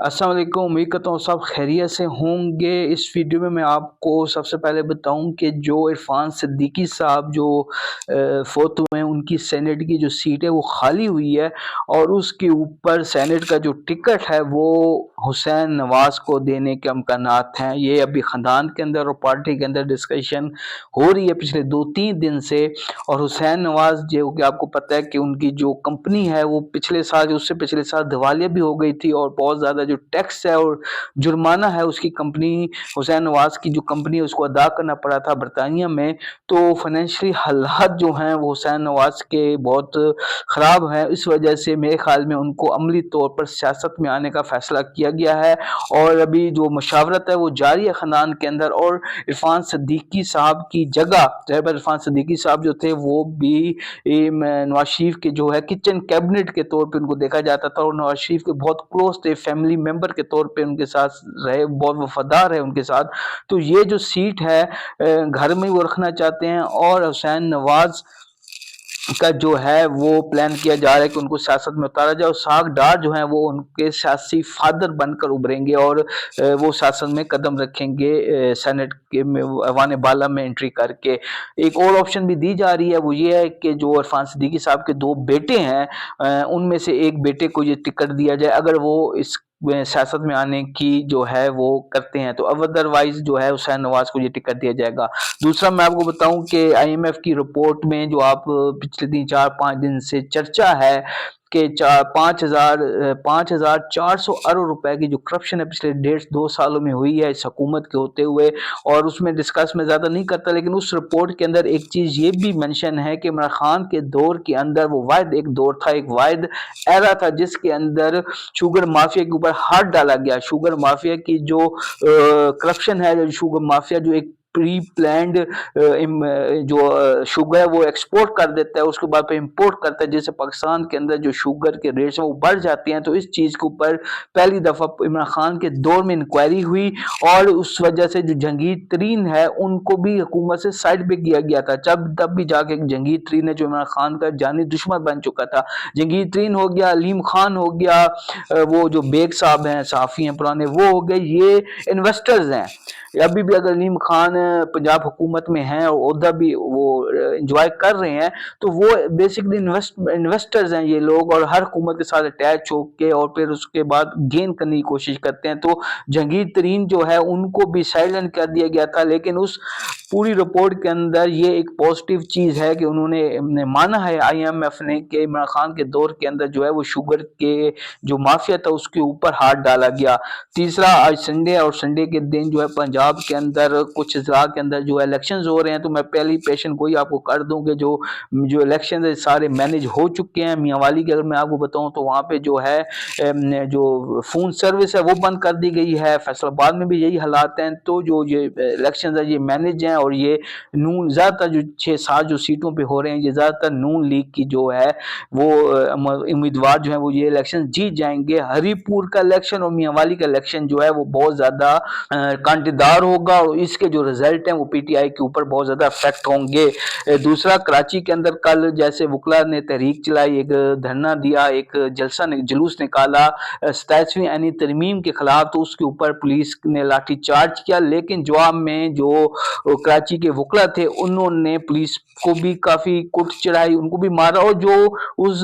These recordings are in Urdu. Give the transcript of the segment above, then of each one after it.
السلام علیکم، امید کرتا ہوں سب خیریت سے ہوں گے۔ اس ویڈیو میں آپ کو سب سے پہلے بتاؤں کہ جو عرفان صدیقی صاحب جو فوت ہوئے ہیں، ان کی سینیٹ کی جو سیٹ ہے وہ خالی ہوئی ہے، اور اس کے اوپر سینیٹ کا جو ٹکٹ ہے وہ حسین نواز کو دینے کے امکانات ہیں۔ یہ ابھی خاندان کے اندر اور پارٹی کے اندر ڈسکشن ہو رہی ہے پچھلے 2-3 دن سے۔ اور حسین نواز جو کہ آپ کو پتہ ہے کہ ان کی جو کمپنی ہے وہ پچھلے سال اس سے پچھلے سال دیوالیہ بھی ہو گئی تھی، اور بہت زیادہ جو ٹیکس ہے اور جرمانہ ہے اس کی کمپنی حسین نواز کی جو کمپنی ہے اس کو ادا کرنا پڑا تھا برطانیہ میں۔ تو فائنینشلی حالات جو ہیں وہ حسین نواز کے بہت خراب ہیں، اس وجہ سے میرے خیال میں ان کو عملی طور پر سیاست میں آنے کا فیصلہ کیا گیا ہے، اور ابھی جو مشاورت ہے وہ جاری ہے خاندان کے اندر۔ اور عرفان صدیقی صاحب کی جگہ عرفان صدیقی صاحب جو تھے وہ بھی نواز شریف کے جو ہے کچن کیبنٹ کے طور پہ ان کو دیکھا جاتا تھا، اور نواز شریف کے بہت کلوز تھے، فیملی ممبر کے طور پہ ان کے ساتھ رہے، بہت وفادار ہے ان کے ساتھ۔ تو یہ جو سیٹ ہے گھر میں وہ رکھنا چاہتے ہیں، اور حسین نواز کا جو ہے وہ پلان کیا جا رہا ہے کہ ان کو سیاست میں اتارا جائے، اور ساکھ ڈار جو ہیں وہ ان کے سیاسی فادر بن کر ابھریں گے، اور وہ سیاست میں قدم رکھیں گے سینٹ کے ایوان بالا میں انٹری کر کے۔ ایک اور آپشن بھی دی جا رہی ہے، وہ یہ ہے کہ جو عرفان صدیقی صاحب کے 2 بیٹے ہیں ان میں سے ایک بیٹے کو یہ ٹکٹ دیا جائے اگر وہ اس سیاست میں آنے کی جو ہے وہ کرتے ہیں، تو ادروائز جو ہے حسین نواز کو یہ ٹکٹ دیا جائے گا۔ دوسرا میں آپ کو بتاؤں کہ آئی ایم ایف کی رپورٹ میں جو آپ پچھلے 3-4-5 دن سے چرچا ہے کہ 5,400 ارب روپے کی جو کرپشن ہے پچھلے 1.5-2 سالوں میں ہوئی ہے اس حکومت کے ہوتے ہوئے، اور اس میں ڈسکس میں زیادہ نہیں کرتا، لیکن اس رپورٹ کے اندر ایک چیز یہ بھی منشن ہے کہ عمران خان کے دور کے اندر وہ واحد ایک دور تھا، ایک واحد ایرا تھا جس کے اندر شوگر مافیا کے اوپر ہاتھ ڈالا گیا۔ شوگر مافیا کی جو کرپشن ہے، شوگر مافیا جو ایک پری پلانڈ جو شوگر ہے وہ ایکسپورٹ کر دیتا ہے، اس کے بعد پہ امپورٹ کرتا ہے، جیسے پاکستان کے اندر جو شوگر کے ریٹس ہیں وہ بڑھ جاتے ہیں۔ تو اس چیز کے اوپر پہلی دفعہ عمران خان کے دور میں انکوائری ہوئی، اور اس وجہ سے جو جہانگیر ترین ہے ان کو بھی حکومت سے سائڈ پہ کیا گیا تھا، تب بھی جا کے جہانگیر ترین ہے جو عمران خان کا جانی دشمن بن چکا تھا۔ جہانگیر ترین ہو گیا، علیم خان ہو گیا، وہ جو بیگ صاحب ہیں صحافی ہیں پرانے وہ ہو گئے، یہ انویسٹرز ہیں۔ ابھی بھی اگر علیم خان پنجاب حکومت میں ہیں اور عہدہ بھی وہ انجوائے کر رہے ہیں، تو وہ بیسکلی انویسٹرز ہیں یہ لوگ، اور ہر حکومت کے ساتھ اٹیچ ہو کے اور پھر اس کے بعد گین کرنے کی کوشش کرتے ہیں۔ تو جہانگیر ترین جو ہے ان کو بھی سائیڈ لائن کر دیا گیا تھا، لیکن اس پوری رپورٹ کے اندر یہ ایک پازیٹیو چیز ہے کہ انہوں نے مانا ہے آئی ایم ایف نے کہ عمران خان کے دور کے اندر جو ہے وہ شوگر کے جو مافیا تھا اس کے اوپر ہاتھ ڈالا گیا۔ تیسرا، آج سنڈے اور سنڈے کے دن جو ہے پنجاب کے اندر کچھ اضلاع کے اندر جو الیکشنز ہو رہے ہیں، تو میں پہلی پیشن گوئی آپ کو کر دوں کہ جو الیکشنز سارے مینیج ہو چکے ہیں۔ میاں والی کی اگر میں آپ کو بتاؤں تو وہاں پہ جو ہے جو فون سروس ہے وہ بند کر دی گئی ہے، فیصل آباد میں بھی یہی حالات ہیں۔ تو جو یہ الیکشنز ہیں یہ مینیج ہیں، اور یہ نون زیادہ تر جو 6-7 جو سیٹوں پہ ہو رہے ہیں یہ زیادہ تر نون لیگ کی جو ہے وہ امیدوار جو ہیں وہ یہ الیکشن جیت جائیں گے۔ ہری پور کا الیکشن اور میاں والی کا الیکشن جو ہے وہ بہت زیادہ کانٹے دار ہوگا، اور اس کے جو رزلٹ ہیں وہ پی ٹی آئی کے اوپر بہت زیادہ افیکٹ ہوں گے۔ دوسرا، کراچی کے اندر کل جیسے وکلا نے تحریک چلائی، ایک دھرنا دیا، ایک جلوس نکالا 27ویں آئینی ترمیم کے خلاف، تو اس کے اوپر پولیس نے لاٹھی چارج کیا، لیکن جواب میں جو کراچی کے وکلا تھے انہوں نے پولیس کو بھی کافی کٹ چڑھائی، ان کو بھی مارا، اور جو اس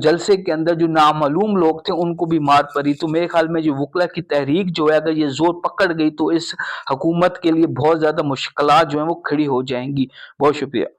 جلسے کے اندر جو نامعلوم لوگ تھے ان کو بھی مار پڑی۔ تو میرے خیال میں جو وکلا کی تحریک جو ہے اگر یہ زور پکڑ گئی تو اس حکومت کے لیے بہت زیادہ مشکلات جو ہیں وہ کھڑی ہو جائیں گی۔ بہت شکریہ۔